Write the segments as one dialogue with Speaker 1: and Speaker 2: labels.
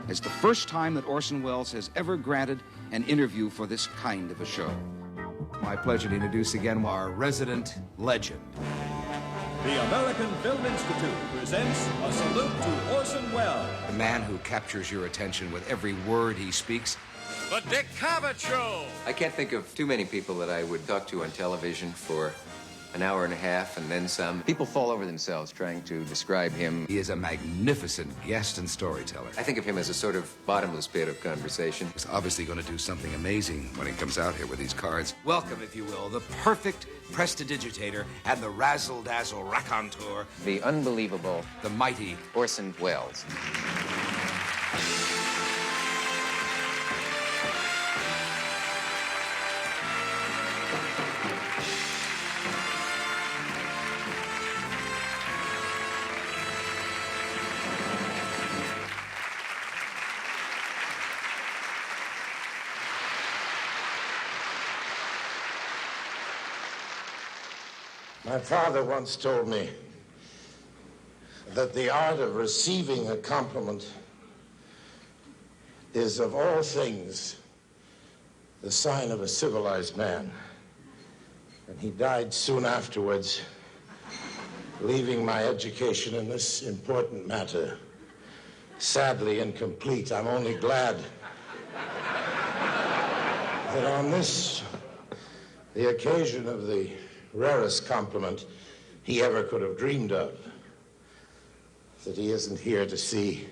Speaker 1: as the first time that Orson Welles has ever granted an interview for this kind of a show. My pleasure to introduce again our resident legend.
Speaker 2: The American Film Institute presents a salute to Orson Welles.
Speaker 1: The man who captures your attention with every word he speaks.
Speaker 2: The Dick Cavett Show.
Speaker 3: I can't think of too many people that I would talk to on television for an hour and a half and then some. People fall over themselves trying to describe him.
Speaker 1: He is a magnificent guest and storyteller.
Speaker 3: I think of him as a sort of bottomless pit of conversation.
Speaker 1: He's obviously going to do something amazing when he comes out here with these cards. Welcome, if you will, the perfect prestidigitator and the razzle-dazzle raconteur.
Speaker 3: The unbelievable,
Speaker 1: the mighty
Speaker 3: Orson Welles.
Speaker 4: My father once told me that the art of receiving a compliment is, of all things, the sign of a civilized man. And he died soon afterwards, leaving my education in this important matter sadly incomplete. I'm only glad that on this, the occasion of the rarest compliment he ever could have dreamed of, that he isn't here to see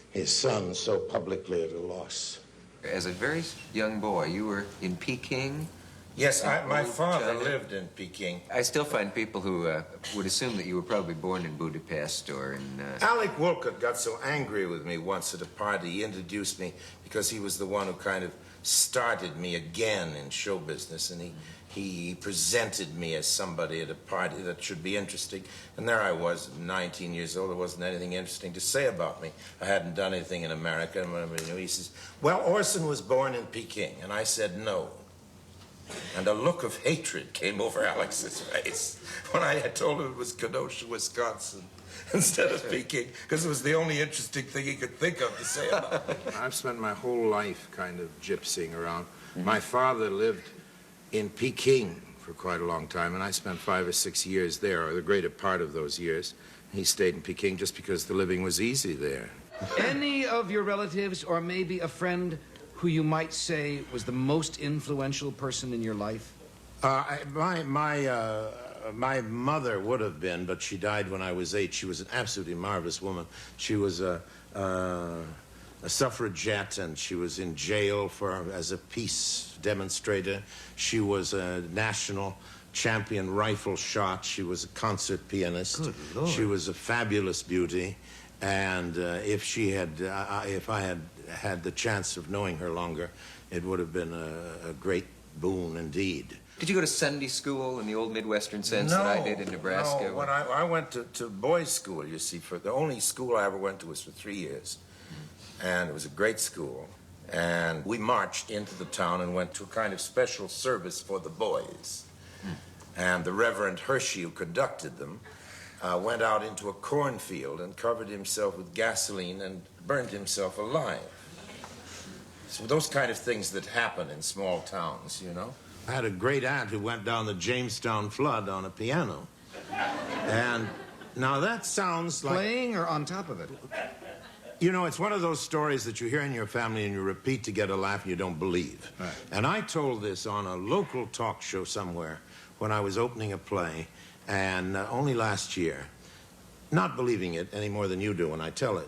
Speaker 4: his son so publicly at a loss.
Speaker 3: As a very young boy, you were in Peking?
Speaker 4: Yes, my father lived in Peking.
Speaker 3: I still find people who would assume that you were probably born in Budapest or in...
Speaker 4: Alec Wolcott got so angry with me once at a party. He introduced me because he was the one who kind of started me again in show business, and he presented me as somebody at a party that should be interesting. And there I was, 19 years old. There wasn't anything interesting to say about me. I hadn't done anything in America. And whatever, you know, he says, well, Orson was born in Peking. And I said, no. And a look of hatred came over Alex's face when I had told him it was Kenosha, Wisconsin, instead of Peking, because it was the only interesting thing he could think of to say about me.
Speaker 5: I've spent my whole life kind of gypsying around. My father lived in Peking for quite a long time, and I spent 5 or 6 years there, or the greater part of those years. He stayed in Peking just because the living was easy there.
Speaker 1: Any of your relatives, or maybe a friend who you might say was the most influential person in your life?
Speaker 4: My mother would have been, but she died when I was 8. She was an absolutely marvelous woman. She was a suffragette, and she was in jail as a peace demonstrator. She was a national champion rifle shot. She was a concert pianist.
Speaker 1: Good Lord.
Speaker 4: She was a fabulous beauty, and if I had had the chance of knowing her longer, it would have been a great boon indeed.
Speaker 3: Did you go to Sunday school in the old Midwestern sense that I did in Nebraska?
Speaker 4: No, when I went to boys' school, you see, for the only school I ever went to was for 3 years. And it was a great school. And we marched into the town and went to a kind of special service for the boys. And the Reverend Hershey, who conducted them, went out into a cornfield and covered himself with gasoline and burned himself alive. So those kind of things that happen in small towns, you know. I had a great aunt who went down the Jamestown flood on a piano. And now that sounds like...
Speaker 1: Playing or on top of it?
Speaker 4: You know, it's one of those stories that you hear in your family and you repeat to get a laugh and you don't believe.
Speaker 1: Right.
Speaker 4: And I told this on a local talk show somewhere when I was opening a play, and only last year, not believing it any more than you do when I tell it.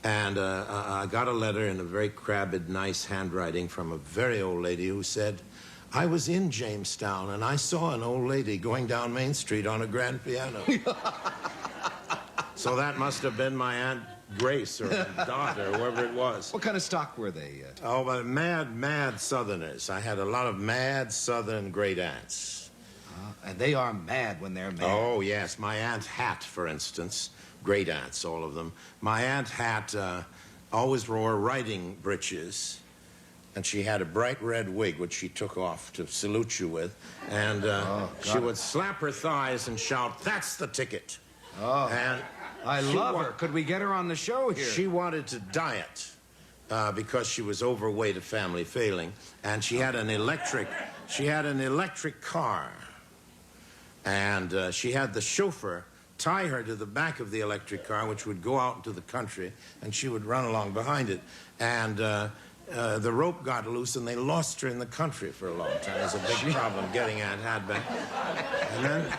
Speaker 4: And I got a letter in a very crabbed, nice handwriting from a very old lady who said, I was in Jamestown and I saw an old lady going down Main Street on a grand piano. So that must have been my Aunt Grace or daughter, whoever it was.
Speaker 1: What kind of stock were they?
Speaker 4: Oh, but mad Southerners. I had a lot of mad Southern great aunts.
Speaker 1: And they are mad when they're mad.
Speaker 4: Oh, yes. My Aunt Hat, for instance. Great aunts, all of them. My Aunt Hat always wore riding breeches, and she had a bright red wig, which she took off to salute you with. And she would slap her thighs and shout, "That's the ticket."
Speaker 1: Oh,
Speaker 4: And
Speaker 1: I love her. Could we get her on the show here?
Speaker 4: she wanted to diet because she was overweight, a family failing, and she had an electric car, and she had the chauffeur tie her to the back of the electric car, which would go out into the country, and she would run along behind it, and the rope got loose, and they lost her in the country for a long time. It was a big problem getting Aunt Hadbeck. And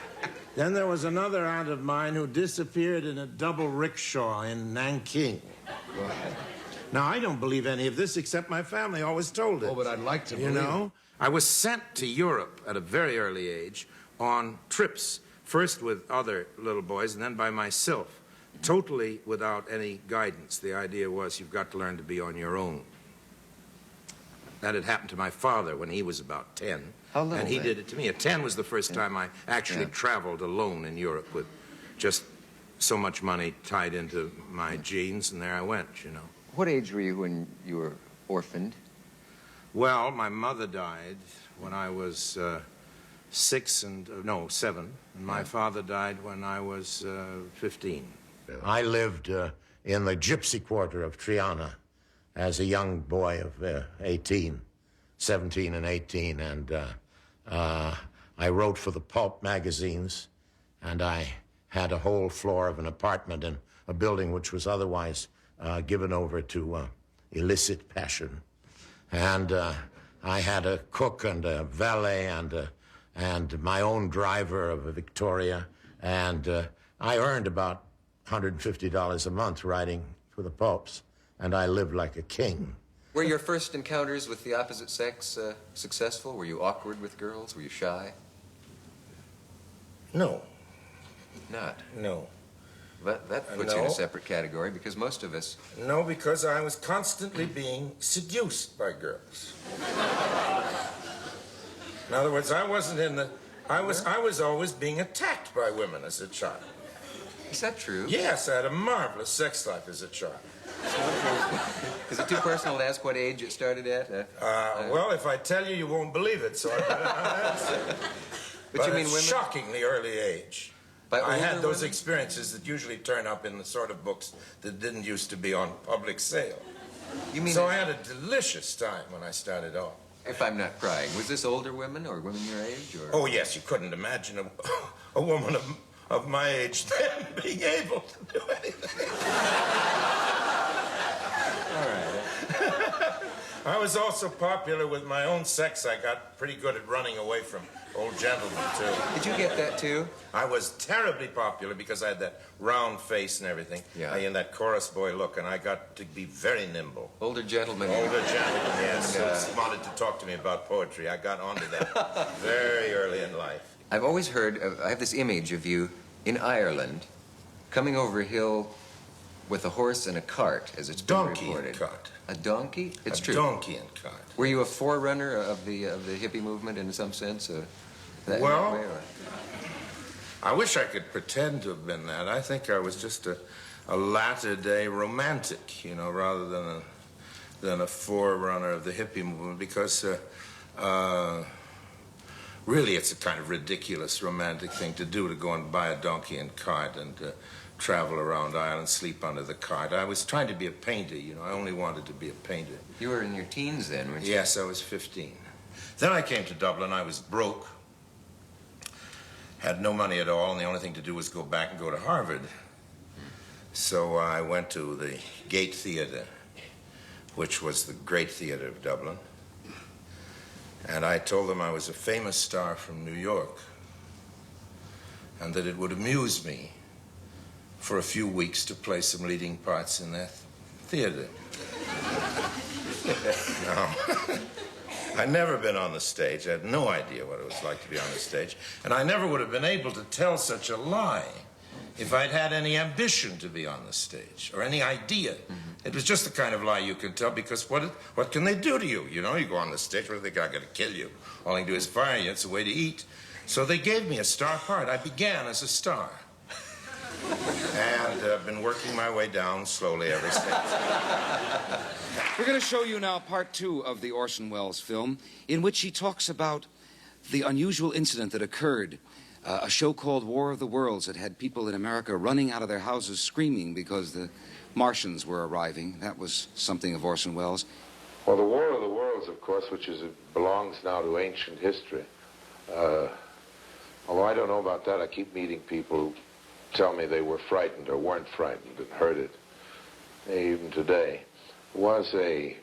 Speaker 4: then there was another aunt of mine who disappeared in a double rickshaw in Nanking. Now, I don't believe any of this, except my family always told it.
Speaker 1: Oh, but I'd like to
Speaker 4: You
Speaker 1: believe
Speaker 4: know?
Speaker 5: I was sent to Europe at a very early age on trips, first with other little boys and then by myself, totally without any guidance. The idea was you've got to learn to be on your own. That had happened to my father when he was about 10.
Speaker 3: How little,
Speaker 5: and he
Speaker 3: then?
Speaker 5: did it to me. At 10 was the first time I actually traveled alone in Europe with just so much money tied into my jeans, and there I went, you know.
Speaker 3: What age were you when you were orphaned?
Speaker 5: Well, my mother died when I was 7, and my father died when I was 15.
Speaker 4: I lived in the gypsy quarter of Triana as a young boy of 17 and 18, and I wrote for the pulp magazines, and I had a whole floor of an apartment in a building which was otherwise given over to illicit passion. And I had a cook and a valet and my own driver of a Victoria, and I earned about $150 a month writing for the pulps, and I lived like a king.
Speaker 3: Were your first encounters with the opposite sex successful? Were you awkward with girls? Were you shy?
Speaker 4: No.
Speaker 3: Not.
Speaker 4: No.
Speaker 3: That puts you in a separate category, because most of us...
Speaker 4: No, because I was constantly being seduced by girls. In other words, I wasn't in the... I was always being attacked by women as a child.
Speaker 3: Is that true?
Speaker 4: Yes, I had a marvelous sex life as a child.
Speaker 3: Is it too personal to ask what age it started at?
Speaker 4: Well, if I tell you, you won't believe it, so I better not answer.
Speaker 3: But you mean
Speaker 4: it's
Speaker 3: women?
Speaker 4: shockingly early age.
Speaker 3: By
Speaker 4: I had
Speaker 3: older
Speaker 4: those
Speaker 3: women?
Speaker 4: experiences that usually turn up in the sort of books that didn't used to be on public sale.
Speaker 3: You mean...
Speaker 4: So I had a delicious time when I started off.
Speaker 3: If I'm not prying, was this older women or women your age? Or...
Speaker 4: Oh, yes, you couldn't imagine a woman of my age then being able to do anything.
Speaker 3: All right.
Speaker 4: I was also popular with my own sex. I got pretty good at running away from old gentlemen, too.
Speaker 3: Did you get that, too?
Speaker 4: I was terribly popular because I had that round face and everything.
Speaker 3: Yeah.
Speaker 4: And that chorus boy look, and I got to be very nimble.
Speaker 3: Older gentlemen.
Speaker 4: Older gentlemen, yes.
Speaker 3: And,
Speaker 4: who wanted to talk to me about poetry. I got onto that very early in life.
Speaker 3: I've always heard, I have this image of you in Ireland coming over a hill with a horse and a cart, as it's been
Speaker 4: Donkey
Speaker 3: reported.
Speaker 4: and cart.
Speaker 3: A donkey? It's
Speaker 4: A
Speaker 3: true.
Speaker 4: donkey and cart.
Speaker 3: Were you a forerunner of the hippie movement in some sense? That
Speaker 4: Well,
Speaker 3: way, or?
Speaker 4: I wish I could pretend to have been that. I think I was just a latter-day romantic, you know, rather than a forerunner of the hippie movement, because really it's a kind of ridiculous romantic thing to do, to go and buy a donkey and cart and travel around Ireland, sleep under the cart. I was trying to be a painter, you know. I only wanted to be a painter.
Speaker 3: You were in your teens then, weren't you?
Speaker 4: Yes, I was 15. Then I came to Dublin. I was broke, had no money at all, and the only thing to do was go back and go to Harvard. So I went to the Gate Theatre, which was the great theatre of Dublin. And I told them I was a famous star from New York, and that it would amuse me for a few weeks to play some leading parts in that theater. Now, I'd never been on the stage. I had no idea what it was like to be on the stage. And I never would have been able to tell such a lie if I'd had any ambition to be on the stage or any idea. Mm-hmm. It was just the kind of lie you can tell, because what can they do to you? You know, you go on the stage, what do they got? Going to kill you. All they can do is fire you. It's a way to eat. So they gave me a star part. I began as a star. And I've been working my way down slowly ever since.
Speaker 1: We're going to show you now part 2 of the Orson Welles film, in which he talks about the unusual incident that occurred a show called War of the Worlds that had people in America running out of their houses screaming because the Martians were arriving. That was something of Orson Welles.
Speaker 5: Well, the War of the Worlds, of course, which belongs now to ancient history. Although I don't know about that, I keep meeting people who tell me they were frightened or weren't frightened and heard it, even today. It was a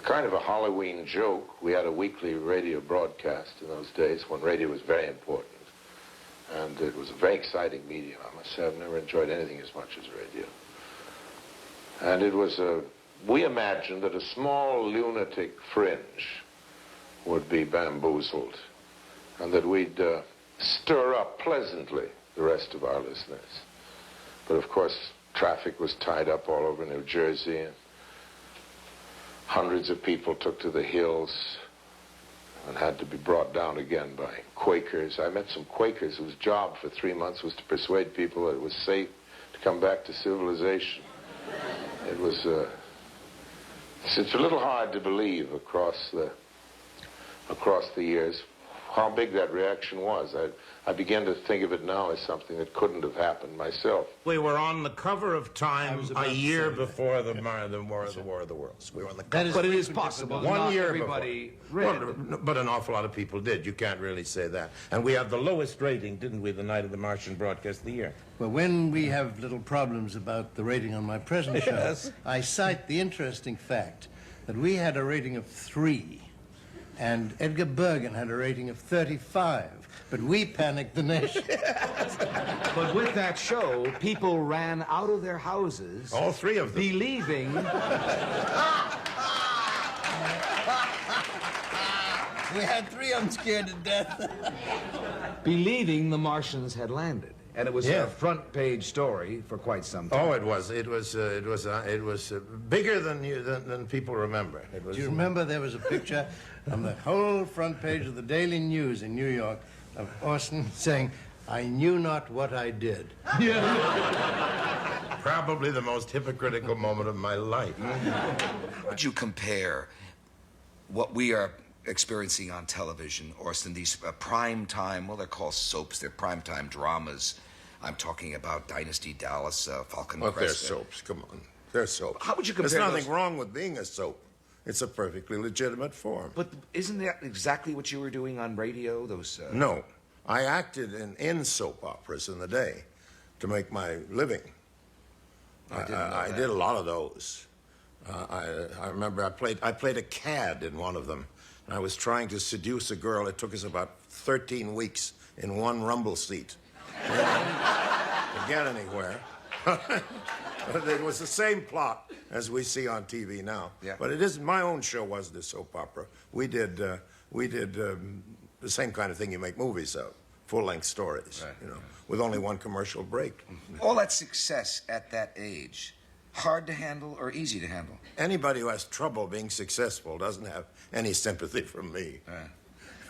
Speaker 5: kind of a Halloween joke. We had a weekly radio broadcast in those days when radio was very important. And it was a very exciting medium. I must say I've never enjoyed anything as much as radio. And it was we imagined that a small lunatic fringe would be bamboozled and that we'd stir up pleasantly the rest of our listeners. But of course, traffic was tied up all over New Jersey, and hundreds of people took to the hills and had to be brought down again by Quakers. I met some Quakers whose job for 3 months was to persuade people that it was safe to come back to civilization. It was, it's a little hard to believe across the years how big that reaction was. I begin to think of it now as something that couldn't have happened myself.
Speaker 6: We were on the cover of Time a year before the War of the Worlds. We were on the cover.
Speaker 1: But it is possible.
Speaker 6: 1 year
Speaker 1: everybody
Speaker 6: before. Well, but an awful lot of people did. You can't really say that. And we had the lowest rating, didn't we, the night of the Martian broadcast of the year?
Speaker 7: Well, when we have little problems about the rating on my present show,
Speaker 6: Yes.
Speaker 7: I cite the interesting fact that we had a rating of 3, and Edgar Bergen had a rating of 35, but we panicked the nation.
Speaker 8: But with that show, people ran out of their houses.
Speaker 6: All three of them.
Speaker 8: Believing.
Speaker 7: We had 3 of them scared to death.
Speaker 8: Believing the Martians had landed. And it was
Speaker 6: Yeah.
Speaker 8: a front page story for quite some time.
Speaker 6: Oh, it was bigger than people remember. It was.
Speaker 7: Do you remember there was a picture on the whole front page of the Daily News in New York of Orson saying, "I knew not what I did."
Speaker 6: Probably the most hypocritical moment of my life.
Speaker 1: Would you compare what we are experiencing on television, Orson, these prime time, well, they're called soaps, they're prime time dramas. I'm talking about Dynasty Dallas, Falcon
Speaker 5: Well, they're
Speaker 1: Crest.
Speaker 5: soaps, come on. They're soaps.
Speaker 1: How would you compare
Speaker 5: There's nothing
Speaker 1: those?
Speaker 5: wrong with being a soap. It's a perfectly legitimate form.
Speaker 1: But isn't that exactly what you were doing on radio? Those
Speaker 5: No. I acted in soap operas in the day to make my living. I did a lot of those. I remember I played a cad in one of them. I was trying to seduce a girl. It took us about 13 weeks in one rumble seat to get anywhere. It was the same plot as we see on TV now.
Speaker 1: Yeah.
Speaker 5: But it isn't. My own show was the soap opera. We did the same kind of thing you make movies of, full-length stories, with only one commercial break.
Speaker 1: all that success at that age, hard to handle or easy to handle?
Speaker 5: Anybody who has trouble being successful doesn't have any sympathy from me.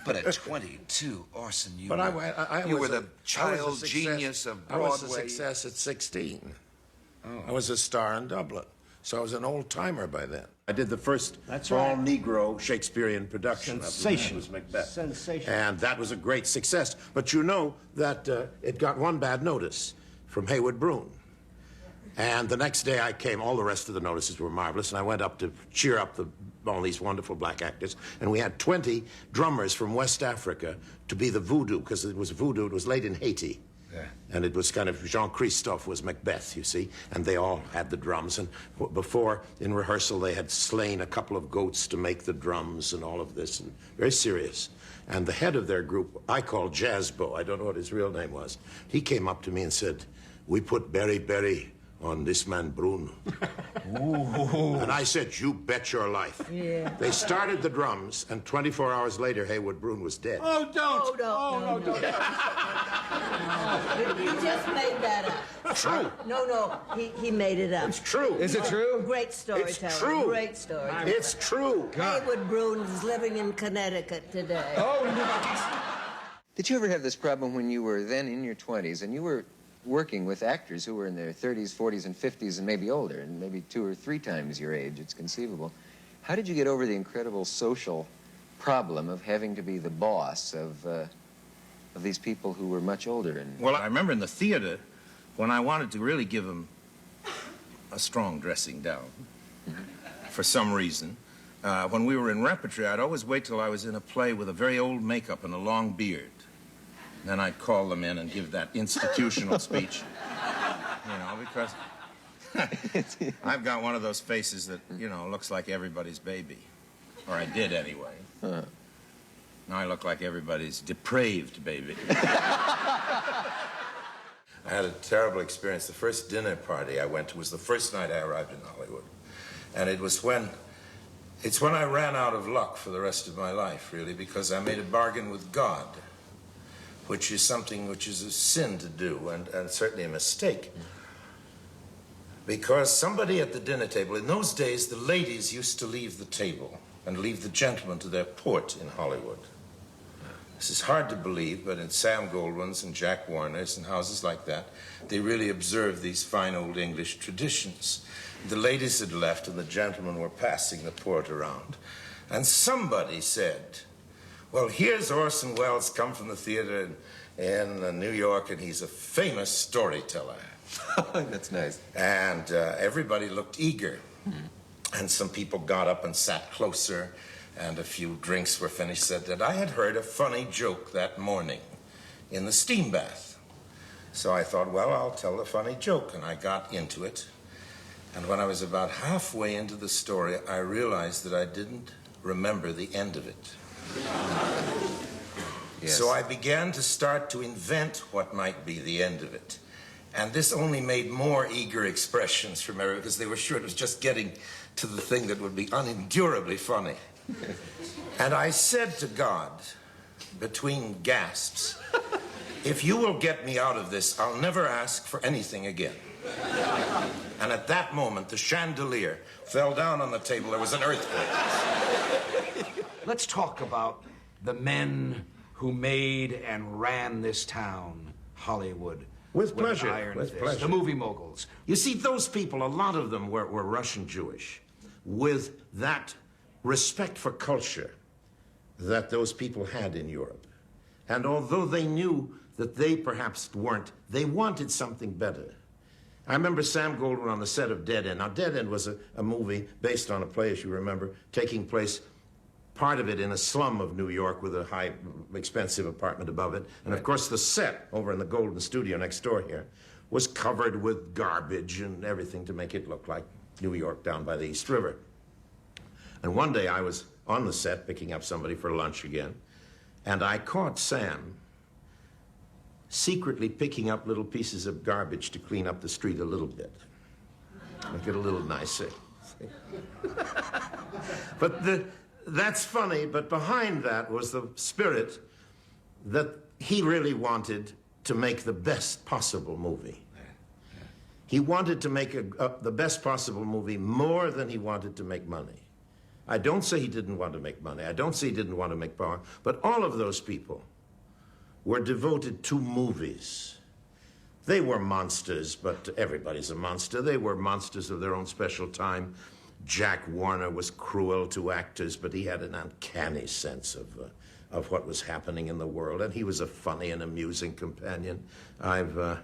Speaker 1: But at 22, Orson, you
Speaker 5: But
Speaker 1: were,
Speaker 5: was
Speaker 1: the
Speaker 5: a
Speaker 1: child
Speaker 5: success-
Speaker 1: genius of
Speaker 5: I
Speaker 1: Broadway.
Speaker 5: was a success at 16. I was a star in Dublin, so I was an old-timer by then. I did the first all-Negro Shakespearean production
Speaker 7: Sensation.
Speaker 5: of it was Macbeth.
Speaker 7: Sensation.
Speaker 5: And that was a great success. But you know that it got one bad notice from Haywood Broun. And the next day I came, all the rest of the notices were marvelous, and I went up to cheer up all these wonderful black actors, and we had 20 drummers from West Africa to be the voodoo, because it was voodoo, it was laid in Haiti.
Speaker 1: Yeah.
Speaker 5: And it was kind of, Jean-Christophe was Macbeth, you see, and they all had the drums. And before, in rehearsal, they had slain a couple of goats to make the drums and all of this, and very serious. And the head of their group, I called Jazzbo, I don't know what his real name was, he came up to me and said, "We put Berry Berry on this man Bruno." And I said, "You bet your life."
Speaker 9: Yeah.
Speaker 5: They started the drums, and 24 hours later, Haywood Broun was dead.
Speaker 7: Oh, don't!
Speaker 9: No. You just made that up.
Speaker 5: True.
Speaker 9: No, he made it up.
Speaker 5: It's true.
Speaker 8: Is it true?
Speaker 9: Great storyteller.
Speaker 5: It's true.
Speaker 9: Great storyteller.
Speaker 5: It's true.
Speaker 9: Haywood Broun is living in Connecticut today.
Speaker 3: Did you ever have this problem when you were then in your 20s and you were working with actors who were in their 30s, 40s, and 50s, and maybe older, and maybe 2 or 3 times your age, it's conceivable. How did you get over the incredible social problem of having to be the boss of of these people who were much older? And
Speaker 5: Well, I remember in the theater when I wanted to really give him a strong dressing down for some reason. When we were in repertory, I'd always wait till I was in a play with a very old makeup and a long beard. Then I'd call them in and give that institutional speech, you know, because I've got one of those faces that, you know, looks like everybody's baby. Or I did anyway. Now I look like everybody's depraved baby.
Speaker 4: I had a terrible experience. The first dinner party I went to was the first night I arrived in Hollywood. And it's when I ran out of luck for the rest of my life, really, because I made a bargain with God, which is something which is a sin to do, and certainly a mistake. Because somebody at the dinner table, in those days, the ladies used to leave the table and leave the gentlemen to their port in Hollywood. This is hard to believe, but in Sam Goldwyn's and Jack Warner's and houses like that, they really observe these fine old English traditions. The ladies had left and the gentlemen were passing the port around. And somebody said, well, here's Orson Welles come from the theater in New York, and he's a famous storyteller.
Speaker 3: That's nice.
Speaker 4: And everybody looked eager. And some people got up and sat closer, and a few drinks were finished, said that I had heard a funny joke that morning in the steam bath. So I thought, well, I'll tell a funny joke, and I got into it. And when I was about halfway into the story, I realized that I didn't remember the end of it.
Speaker 3: Yes.
Speaker 4: So I began to start to invent what might be the end of it. And this only made more eager expressions from everyone, because they were sure it was just getting to the thing that would be unendurably funny. And I said to God, between gasps, if you will get me out of this, I'll never ask for anything again. And at that moment, the chandelier fell down on the table. There was an earthquake.
Speaker 8: Let's talk about the men who made and ran this town, Hollywood.
Speaker 5: With
Speaker 8: an
Speaker 5: pleasure,
Speaker 8: iron
Speaker 5: with
Speaker 8: fist.
Speaker 5: pleasure.
Speaker 8: The movie moguls.
Speaker 5: You see, those people, a lot of them were Russian Jewish, with that respect for culture that those people had in Europe. And although they knew that they perhaps weren't, they wanted something better. I remember Sam Goldwyn on the set of Dead End. Now, Dead End was a movie based on a play, as you remember, taking place, part of it in a slum of New York with a high, expensive apartment above it. And, of course, the set over in the Golden Studio next door here was covered with garbage and everything to make it look like New York down by the East River. And one day I was on the set picking up somebody for lunch again, and I caught Sam secretly picking up little pieces of garbage to clean up the street a little bit. Make it a little nicer. But that's funny, but behind that was the spirit that he really wanted to make the best possible movie. He wanted to make the best possible movie more than he wanted to make money. I don't say he didn't want to make money. I don't say he didn't want to make power. But all of those people were devoted to movies. They were monsters, but everybody's a monster. They were monsters of their own special time. Jack Warner was cruel to actors, but he had an uncanny sense of what was happening in the world, and he was a funny and amusing companion. I've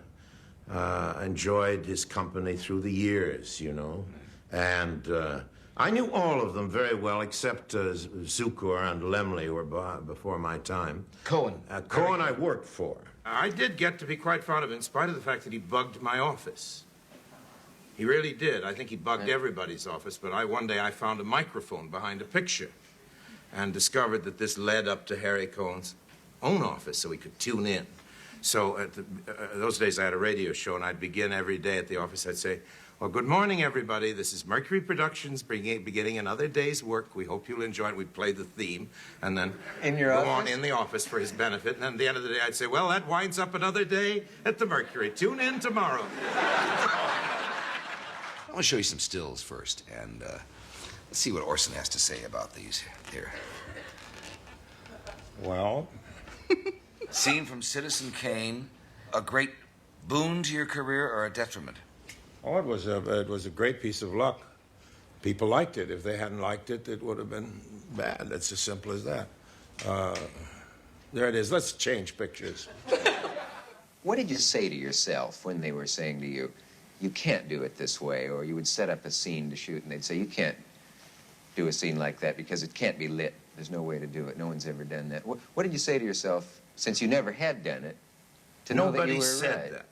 Speaker 5: enjoyed his company through the years, you know, and I knew all of them very well, except Zukor and Lemley were before my time.
Speaker 8: Cohen.
Speaker 5: Cohen I worked for. I did get to be quite fond of him, in spite of the fact that he bugged my office. He really did. I think he bugged everybody's office, but one day I found a microphone behind a picture and discovered that this led up to Harry Cohen's own office so he could tune in. So those days I had a radio show, and I'd begin every day at the office. I'd say, well, good morning, everybody. This is Mercury Productions beginning another day's work. We hope you'll enjoy it. We'd play the theme and then go on in the office for his benefit. And then at the end of the day, I'd say, well, that winds up another day at the Mercury. Tune in tomorrow.
Speaker 1: I want to show you some stills first, and let's see what Orson has to say about these here.
Speaker 5: Well?
Speaker 1: Scene from Citizen Kane, a great boon to your career or a detriment?
Speaker 5: Oh, it was a great piece of luck. People liked it. If they hadn't liked it, it would have been bad. It's as simple as that. There it is. Let's change pictures.
Speaker 3: What did you say to yourself when they were saying to you, you can't do it this way, or you would set up a scene to shoot and they'd say, you can't do a scene like that because it can't be lit. There's no way to do it. No one's ever done that. What did you say to yourself, since you never had done it, to know that
Speaker 5: Nobody
Speaker 3: you were
Speaker 5: said
Speaker 3: right?
Speaker 5: that.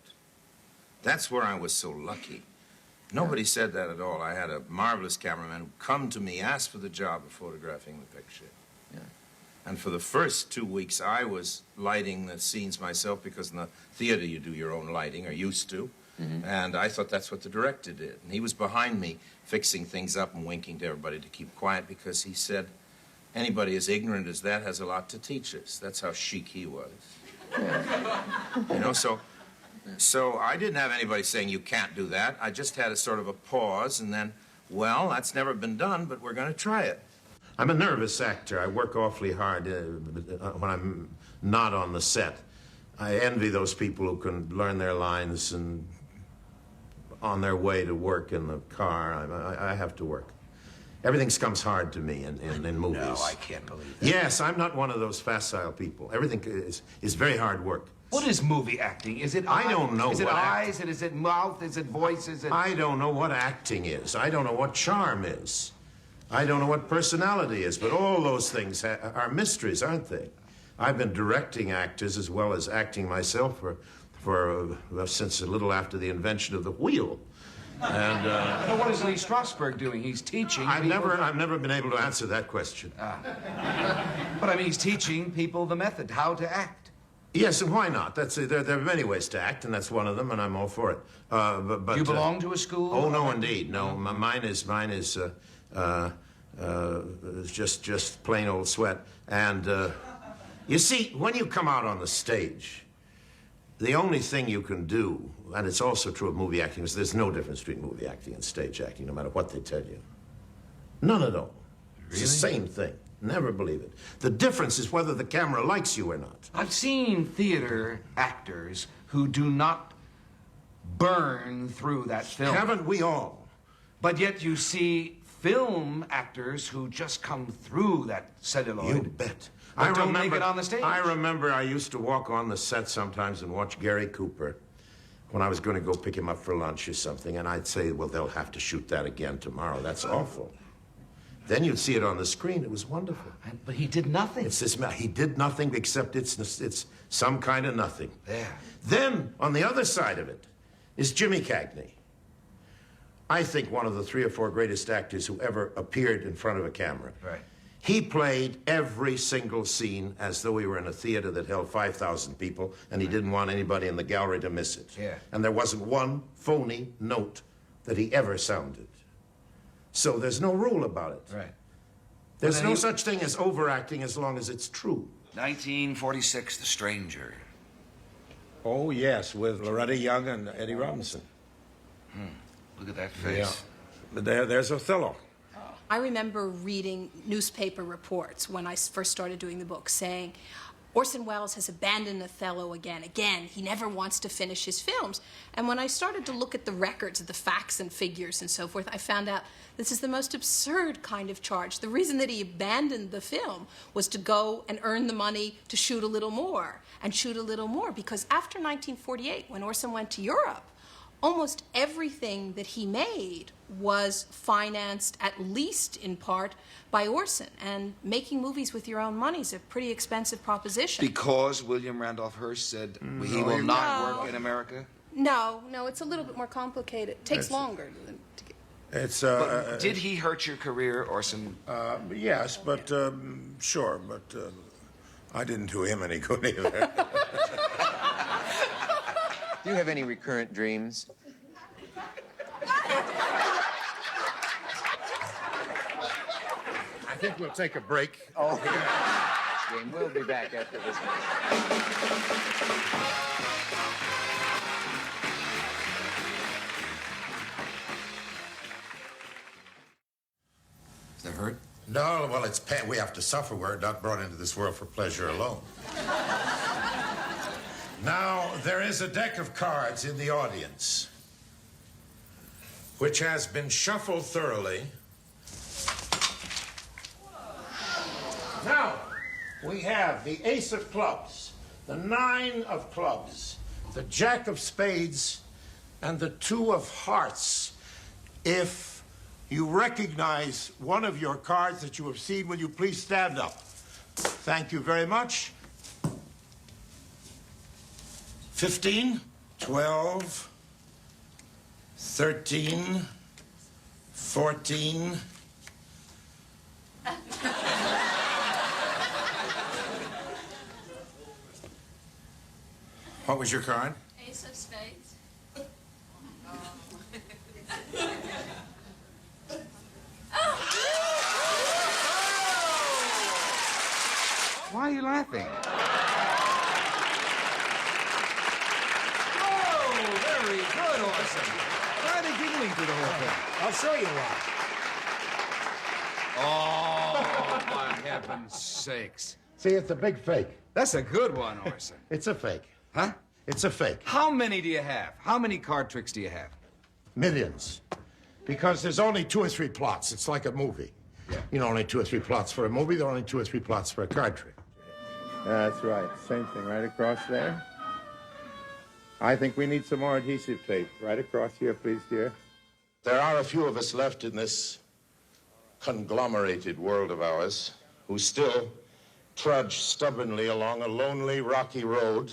Speaker 5: That's where I was so lucky. Nobody said that at all. I had a marvelous cameraman who come to me, ask for the job of photographing the picture.
Speaker 3: Yeah.
Speaker 5: And for the first 2 weeks, I was lighting the scenes myself because in the theater you do your own lighting, or used to.
Speaker 3: Mm-hmm.
Speaker 5: And I thought that's what the director did. And he was behind me fixing things up and winking to everybody to keep quiet because he said, anybody as ignorant as that has a lot to teach us. That's how chic he was.
Speaker 3: Yeah.
Speaker 5: You know, so I didn't have anybody saying you can't do that. I just had a sort of a pause and then, well, that's never been done, but we're going to try it. I'm a nervous actor. I work awfully hard when I'm not on the set. I envy those people who can learn their lines and on their way to work in the car. I have to work. Everything comes hard to me in movies.
Speaker 8: No, I can't believe that.
Speaker 5: Yes, I'm not one of those facile people. Everything is very hard work.
Speaker 8: What is movie acting? Is it
Speaker 5: I don't know
Speaker 8: Is it
Speaker 5: what
Speaker 8: eyes? Is it mouth? Is it voice? Is it...
Speaker 5: I don't know what acting is. I don't know what charm is. I don't know what personality is. But all those things are mysteries, aren't they? I've been directing actors as well as acting myself since a little after the invention of the wheel. And
Speaker 8: Well, what is Lee Strasberg doing? He's teaching.
Speaker 5: I've never been able to answer that question.
Speaker 8: But I mean, he's teaching people the method, how to act.
Speaker 5: Yes, and why not? There are many ways to act, and that's one of them, and I'm all for it. But
Speaker 8: Do you belong to a school?
Speaker 5: Oh no, indeed, no. Mine is just plain old sweat. And you see, when you come out on the stage, the only thing you can do, and it's also true of movie acting, is there's no difference between movie acting and stage acting, no matter what they tell you. None at all. It's the same thing. Never believe it. The difference is whether the camera likes you or not.
Speaker 8: I've seen theater actors who do not burn through that film.
Speaker 5: Haven't we all?
Speaker 8: But yet you see film actors who just come through that celluloid.
Speaker 5: You bet.
Speaker 8: But don't make it on the stage.
Speaker 5: I remember I used to walk on the set sometimes and watch Gary Cooper when I was going to go pick him up for lunch or something, and I'd say, well, they'll have to shoot that again tomorrow. That's awful. Then you'd see it on the screen. It was wonderful.
Speaker 8: But he did nothing.
Speaker 5: He did nothing except it's some kind of nothing.
Speaker 8: There.
Speaker 5: Then, on the other side of it, is Jimmy Cagney. I think one of the 3 or 4 greatest actors who ever appeared in front of a camera.
Speaker 8: Right.
Speaker 5: He played every single scene as though we were in a theater that held 5,000 people, and he didn't want anybody in the gallery to miss it.
Speaker 8: Yeah.
Speaker 5: And there wasn't one phony note that he ever sounded. So there's no rule about it.
Speaker 8: Right.
Speaker 5: There's no such thing as overacting as long as it's true.
Speaker 1: 1946, The Stranger.
Speaker 5: Oh, yes, with Loretta Young and Eddie Robinson.
Speaker 1: Look at that face.
Speaker 5: But there's Othello.
Speaker 10: I remember reading newspaper reports when I first started doing the book saying, Orson Welles has abandoned Othello again. He never wants to finish his films. And when I started to look at the records, the facts and figures and so forth, I found out this is the most absurd kind of charge. The reason that he abandoned the film was to go and earn the money to shoot a little more and shoot a little more. Because after 1948, when Orson went to Europe, almost everything that he made was financed, at least in part, by Orson. And making movies with your own money is a pretty expensive proposition.
Speaker 1: Because William Randolph Hearst said he will not work in America?
Speaker 10: No, it's a little bit more complicated. It takes longer to get...
Speaker 5: It's,
Speaker 1: But did he hurt your career, Orson?
Speaker 5: yes, but, sure, but I didn't do him any good either.
Speaker 3: Do you have any recurrent dreams?
Speaker 5: I think we'll take a break.
Speaker 3: Oh, game. We'll be back after this one.
Speaker 1: Does that hurt?
Speaker 5: No, well, it's pain. We have to suffer. We're not brought into this world for pleasure alone. Now, there is a deck of cards in the audience, which has been shuffled thoroughly. Now, we have the ace of clubs, the nine of clubs, the jack of spades, and the two of hearts. If you recognize one of your cards that you have seen, will you please stand up? Thank you very much. 15, 12, 13, 14. What was your card?
Speaker 10: Ace of spades.
Speaker 1: Why are you laughing?
Speaker 8: Oh, very good, Orson.
Speaker 1: Why are they giggling through the whole thing?
Speaker 8: I'll show you why.
Speaker 1: Oh, for heaven's sakes.
Speaker 5: See, it's a big fake.
Speaker 8: That's a good one, Orson.
Speaker 5: It's a fake.
Speaker 8: Huh?
Speaker 5: It's a fake.
Speaker 8: How many do you have? How many card tricks do you have?
Speaker 5: Millions. Because there's only 2 or 3 plots. It's like a movie.
Speaker 8: Yeah.
Speaker 5: You know, only 2 or 3 plots for a movie. There are only 2 or 3 plots for a card trick.
Speaker 11: That's right. Same thing right across there. I think we need some more adhesive tape. Right across here, please, dear.
Speaker 5: There are a few of us left in this conglomerated world of ours who still trudge stubbornly along a lonely, rocky road.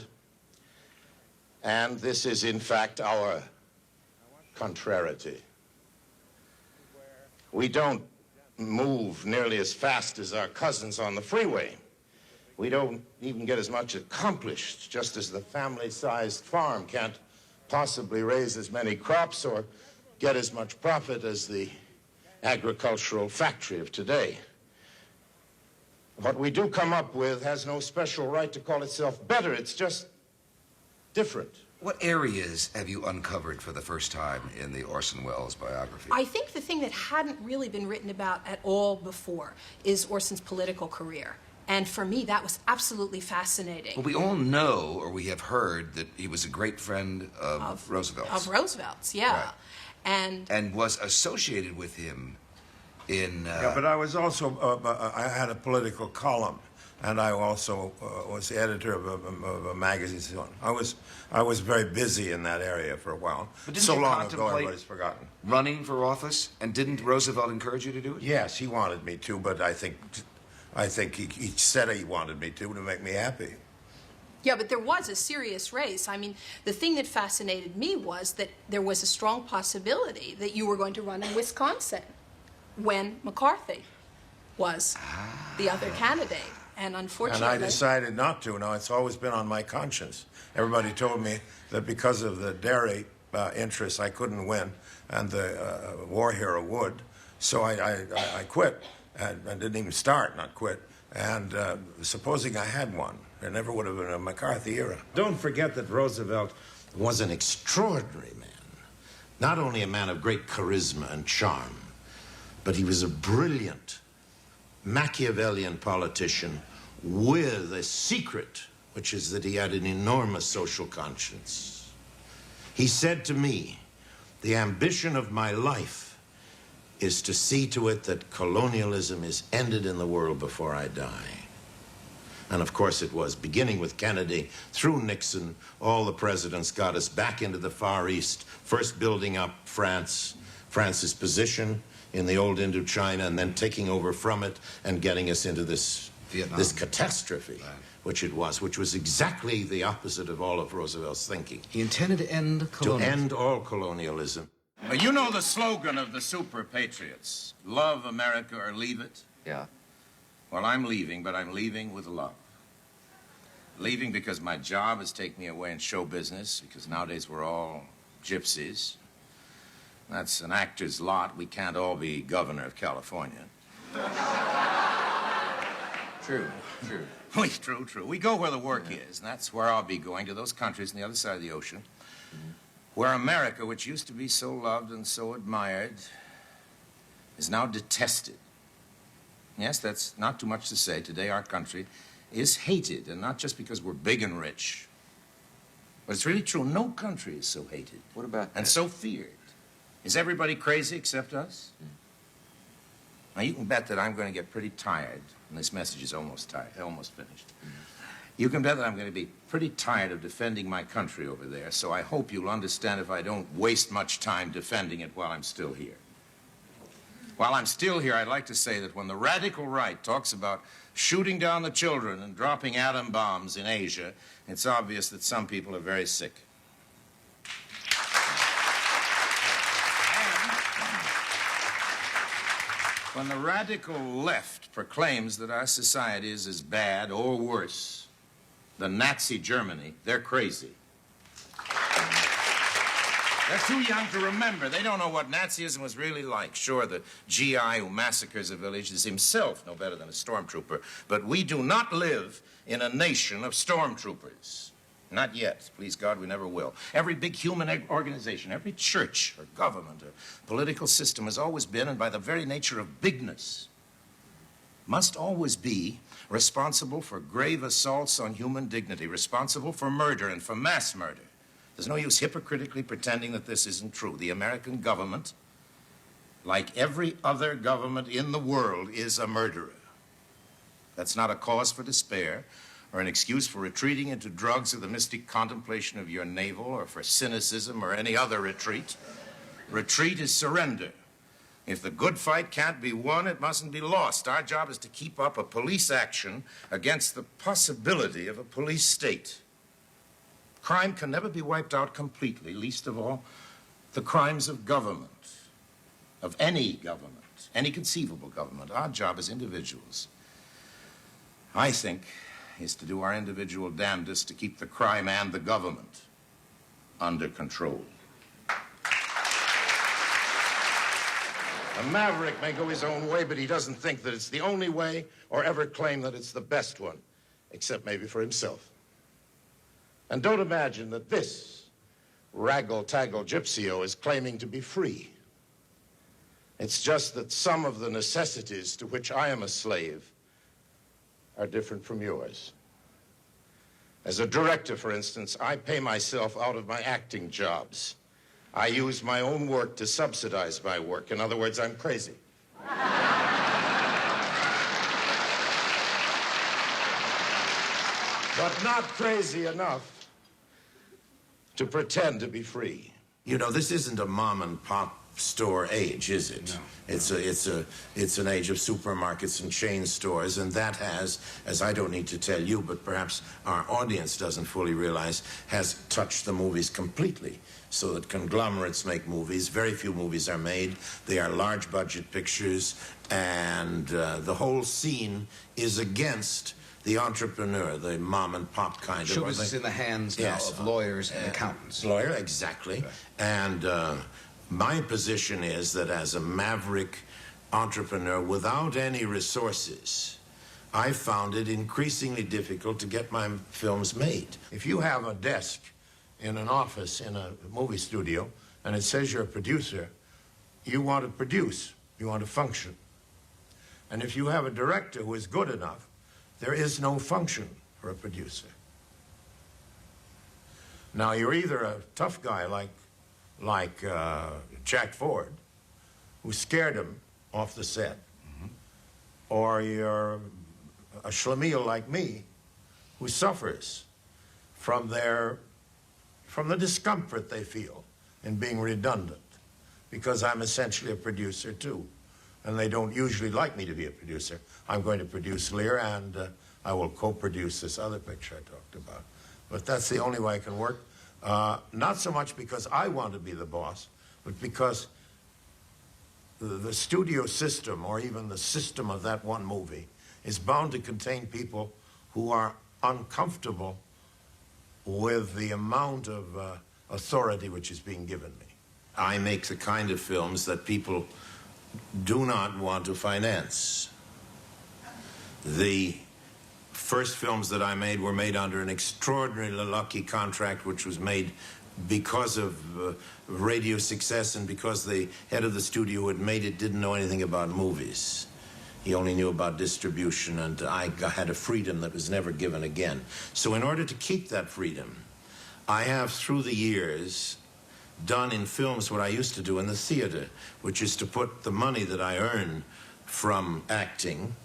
Speaker 5: And this is, in fact, our contrariety. We don't move nearly as fast as our cousins on the freeway. We don't even get as much accomplished, just as the family-sized farm can't possibly raise as many crops or get as much profit as the agricultural factory of today. What we do come up with has no special right to call itself better. It's just different.
Speaker 1: What areas have you uncovered for the first time in the Orson Welles biography?
Speaker 10: I think the thing that hadn't really been written about at all before is Orson's political career. And for me, that was absolutely fascinating.
Speaker 1: Well, we all know, or we have heard, that he was a great friend of Roosevelt's.
Speaker 10: Of Roosevelt's, yeah.
Speaker 1: Right.
Speaker 10: And
Speaker 1: was associated with him in...
Speaker 11: Yeah, but I was also, I had a political column, and I also was the editor of a magazine. So I was very busy in that area for a while.
Speaker 1: But didn't
Speaker 11: so
Speaker 1: you
Speaker 11: long ago,
Speaker 1: contemplate
Speaker 11: everybody's forgotten.
Speaker 1: running for office? And didn't Roosevelt encourage you to do it?
Speaker 11: Yes, he wanted me to, but I think he said he wanted me to make me happy.
Speaker 10: yeah, but there was a serious race. I mean, the thing that fascinated me was that there was a strong possibility that you were going to run in Wisconsin when McCarthy was the other candidate. And unfortunately...
Speaker 11: And I decided not to. Now, it's always been on my conscience. Everybody told me that because of the dairy interests, I couldn't win, and the war hero would. So I quit, and didn't even start, not quit. And supposing I had won, there never would have been a McCarthy era.
Speaker 5: Don't forget that Roosevelt was an extraordinary man. Not only a man of great charisma and charm, but he was a brilliant Machiavellian politician with a secret, which is that he had an enormous social conscience. He said to me, "The ambition of my life is to see to it that colonialism is ended in the world before I die." And of course it was, beginning with Kennedy, through Nixon, all the presidents got us back into the Far East, first building up France's position in the old Indochina, and then taking over from it and getting us into this catastrophe, which was exactly the opposite of all of Roosevelt's thinking.
Speaker 1: He intended to end colonialism.
Speaker 5: To end all colonialism. You know the slogan of the Super Patriots, love America or leave it?
Speaker 3: Yeah.
Speaker 5: Well, I'm leaving, but I'm leaving with love. Leaving because my job has taken me away in show business, because nowadays we're all gypsies. That's an actor's lot. We can't all be governor of California.
Speaker 3: True.
Speaker 5: True. We go where the work is, and that's where I'll be going, to those countries on the other side of the ocean, where America, which used to be so loved and so admired, is now detested. Yes, that's not too much to say. Today, our country is hated, and not just because we're big and rich. But it's really true. No country is so hated.
Speaker 3: What about
Speaker 5: and
Speaker 3: that?
Speaker 5: so feared. Is everybody crazy except us? Now, you can bet that I'm going to get pretty tired and this message is almost finished. You can bet that I'm going to be pretty tired of defending my country over there, so I hope you'll understand if I don't waste much time defending it while I'm still here. While I'm still here, I'd like to say that when the radical right talks about shooting down the children and dropping atom bombs in Asia, it's obvious that some people are very sick. When the radical left proclaims that our society is as bad or worse than Nazi Germany, they're crazy. They're too young to remember. They don't know what Nazism was really like. Sure, the GI who massacres a village is himself no better than a stormtrooper, but we do not live in a nation of stormtroopers. Not yet. Please God, we never will. Every big human organization, every church or government or political system has always been, and by the very nature of bigness, must always be responsible for grave assaults on human dignity, responsible for murder and for mass murder. There's no use hypocritically pretending that this isn't true. The American government, like every other government in the world, is a murderer. That's not a cause for despair or an excuse for retreating into drugs or the mystic contemplation of your navel or for cynicism or any other retreat. Retreat is surrender. If the good fight can't be won, it mustn't be lost. Our job is to keep up a police action against the possibility of a police state. Crime can never be wiped out completely, least of all the crimes of government, of any government, any conceivable government. Our job as individuals, I think, is to do our individual damnedest to keep the crime and the government under control. A maverick may go his own way, but he doesn't think that it's the only way or ever claim that it's the best one, except maybe for himself. And don't imagine that this raggle-taggle gypsyo is claiming to be free. It's just that some of the necessities to which I am a slave are different from yours. As a director, for instance, I pay myself out of my acting jobs. I use my own work to subsidize my work. In other words, I'm crazy. But not crazy enough to pretend to be free. You know, this isn't a mom and pop store age, is it? No. It's an age of supermarkets and chain stores, and that has, as I don't need to tell you, but perhaps our audience doesn't fully realize, has touched the movies completely. So that conglomerates make movies. Very few movies are made. They are large budget pictures, and the whole scene is against the entrepreneur, the mom and pop kind of.
Speaker 8: Show business in the hands now of lawyers and accountants.
Speaker 5: Lawyer, exactly. Right. And my position is that as a maverick entrepreneur without any resources, I found it increasingly difficult to get my films made. If you have a desk in an office in a movie studio and it says you're a producer, you want to produce, you want to function. And if you have a director who is good enough, there is no function for a producer. Now, you're either a tough guy like Jack Ford, who scared him off the set, or you're a schlemiel like me, who suffers from the discomfort they feel in being redundant, because I'm essentially a producer too. And they don't usually like me to be a producer. I'm going to produce Lear, and I will co-produce this other picture I talked about. But that's the only way I can work. Not so much because I want to be the boss, but because the studio system, or even the system of that one movie, is bound to contain people who are uncomfortable with the amount of authority which is being given me. I make the kind of films that people do not want to finance. The first films that I made were made under an extraordinarily lucky contract, which was made because of radio success and because the head of the studio who had made it didn't know anything about movies. He only knew about distribution, and I had a freedom that was never given again. So in order to keep that freedom, I have, through the years, done in films what I used to do in the theater, which is to put the money that I earn from acting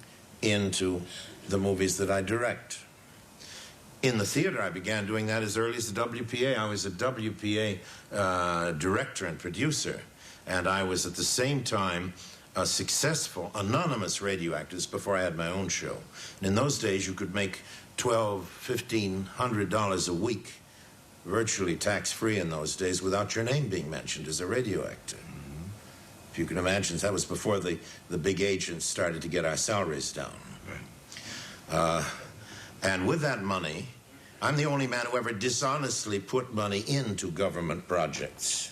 Speaker 11: into the movies that I direct. In the theater, I began doing that as early as the WPA. I was a WPA director and producer, and I was at the same time a successful anonymous radio actor before I had my own show. And in those days, you could make $1,200 a week, virtually tax-free in those days, without your name being mentioned as a radio actor. If you can imagine, that was before the big agents started to get our salaries down. And with that money, I'm the only man who ever dishonestly put money into government projects.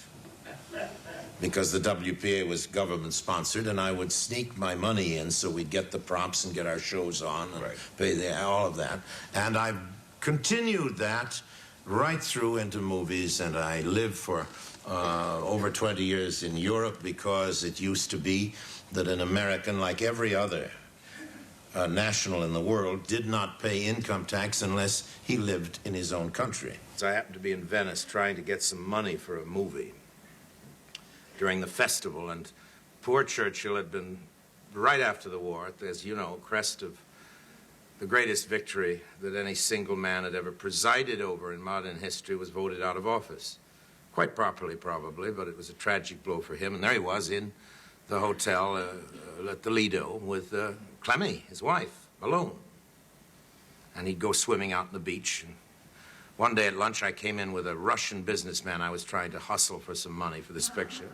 Speaker 11: Because the WPA was government-sponsored, and I would sneak my money in so we'd get the props and get our shows on and pay all of that. And I've continued that right through into movies, and I lived for over 20 years in Europe because it used to be that an American, like every other national in the world, did not pay income tax unless he lived in his own country.
Speaker 5: So I happened to be in Venice trying to get some money for a movie during the festival, and poor Churchill had been, right after the war, as you know, crest of the greatest victory that any single man had ever presided over in modern history, was voted out of office. Quite properly, probably, but it was a tragic blow for him. And there he was in the hotel at the Lido with Clemmy, his wife, alone. And he'd go swimming out on the beach. And one day at lunch, I came in with a Russian businessman I was trying to hustle for some money for this picture.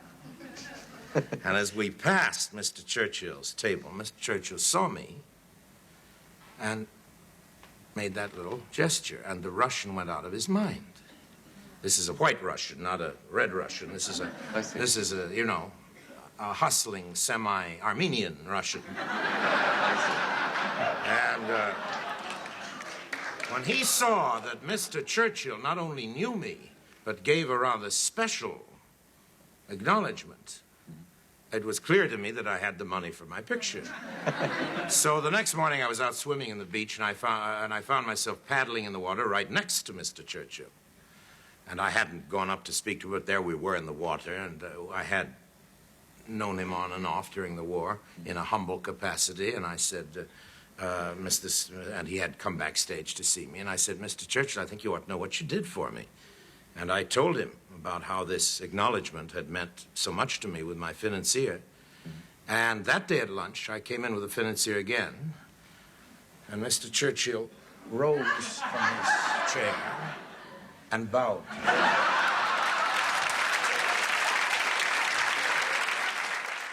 Speaker 5: And as we passed Mr. Churchill's table, Mr. Churchill saw me and made that little gesture, and the Russian went out of his mind. This is a white Russian, not a red Russian. This is a, you know, a hustling, semi-Armenian Russian. And when he saw that Mr. Churchill not only knew me, but gave a rather special acknowledgement, it was clear to me that I had the money for my picture. So the next morning I was out swimming in the beach, and I found myself paddling in the water right next to Mr. Churchill. And I hadn't gone up to speak to him, but there we were in the water, and I had known him on and off during the war in a humble capacity, and I said, and he had come backstage to see me, and I said, Mr. Churchill, I think you ought to know what you did for me. And I told him about how this acknowledgement had meant so much to me with my financier. And that day at lunch, I came in with a financier again, and Mr. Churchill rose from his chair and bowed.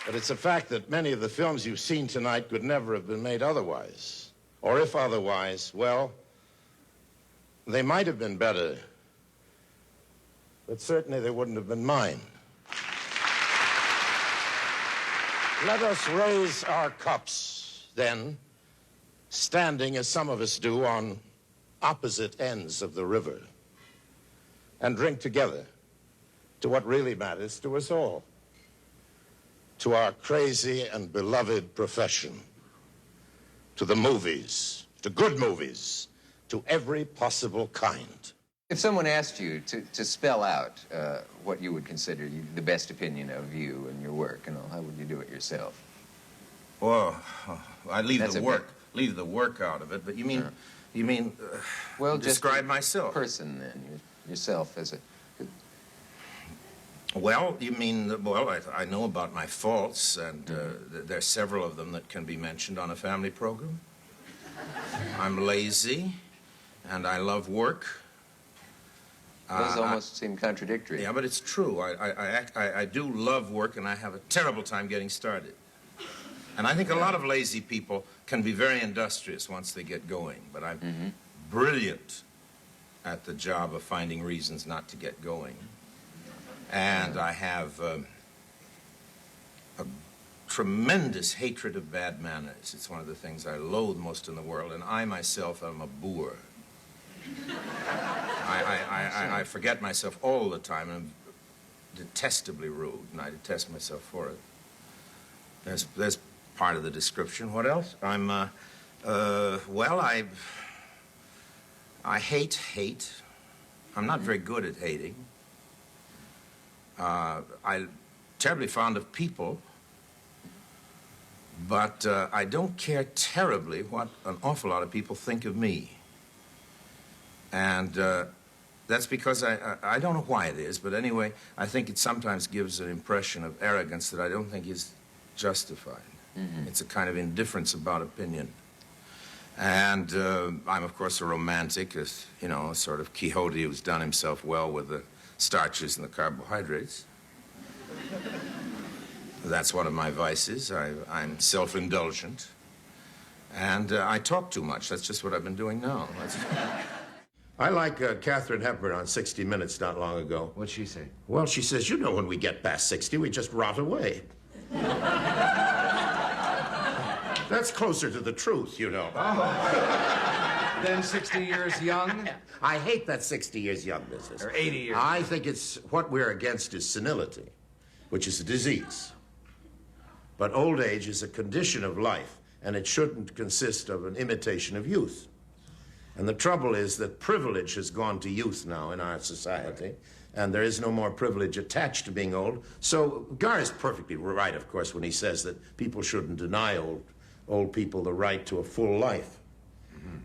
Speaker 6: But it's a fact that many of the films you've seen tonight could never have been made otherwise. Or if otherwise, well, they might have been better, but certainly they wouldn't have been mine. Let us raise our cups, then, standing as some of us do on opposite ends of the river, and drink together to what really matters to us all, to our crazy and beloved profession, to the movies, to good movies, to every possible kind.
Speaker 3: If someone asked you to spell out what you would consider the best opinion of you and your work, how would you do it yourself?
Speaker 11: Well, I leave the work out of it, but you mean,
Speaker 3: well,
Speaker 11: describe
Speaker 3: just
Speaker 11: myself.
Speaker 3: Person, then, yourself as a...
Speaker 11: Well, you mean, well, I know about my faults, and there are several of them that can be mentioned on a family program. I'm lazy, and I love work.
Speaker 3: Those almost seem contradictory.
Speaker 11: Yeah, but it's true. I do love work, and I have a terrible time getting started. And I think a lot of lazy people can be very industrious once they get going, but I'm brilliant at the job of finding reasons not to get going. And I have a tremendous hatred of bad manners. It's one of the things I loathe most in the world, and I myself am a boor. I forget myself all the time, and I'm detestably rude, and I detest myself for it. There's part of the description. What else? I'm, well, I hate. I'm not very good at hating. I'm terribly fond of people,
Speaker 5: But I don't care terribly what an awful lot of people think of me. And that's because I don't know why it is, but anyway, I think it sometimes gives an impression of arrogance that I don't think is justified. It's a kind of indifference about opinion. And I'm, of course, a romantic, a sort of Quixote who's done himself well with the starches and the carbohydrates. That's one of my vices. I'm self-indulgent. And I talk too much. That's just what I've been doing now.
Speaker 11: I like Katharine Hepburn on 60 Minutes not long ago.
Speaker 8: What'd she say?
Speaker 11: Well, she says, you know, when we get past 60, we just rot away. That's closer to the truth, you know.
Speaker 8: Oh. Then 60 years young?
Speaker 11: I hate that 60 years young business.
Speaker 8: Or 80 years.
Speaker 11: I think it's what we're against is senility, which is a disease. But old age is a condition of life, and it shouldn't consist of an imitation of youth. And the trouble is that privilege has gone to youth now in our society, and there is no more privilege attached to being old. So Gar is perfectly right, of course, when he says that people shouldn't deny old people the right to a full life.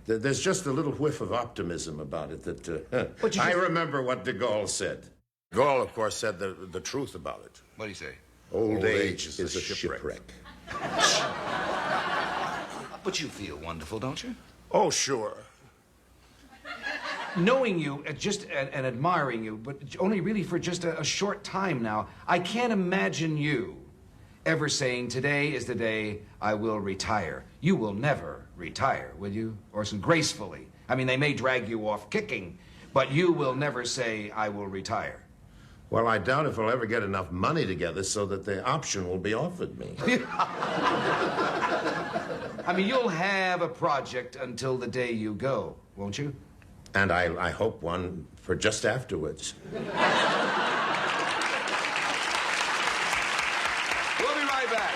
Speaker 11: There's just a little whiff of optimism about it that... I remember what de Gaulle said. De Gaulle, of course, said the truth about it.
Speaker 1: What do you say?
Speaker 11: Old age is a shipwreck.
Speaker 1: But you feel wonderful, don't you?
Speaker 11: Oh, sure.
Speaker 8: Knowing you and admiring you, but only really for just a short time now, I can't imagine you ever saying, today is the day I will retire. You will never retire, will you, Orson? Gracefully. I mean, they may drag you off kicking, but you will never say, I will retire.
Speaker 11: Well, I doubt if I'll ever get enough money together so that the option will be offered me.
Speaker 8: I mean, you'll have a project until the day you go, won't you?
Speaker 11: And I hope one for just afterwards.
Speaker 8: We'll be right back.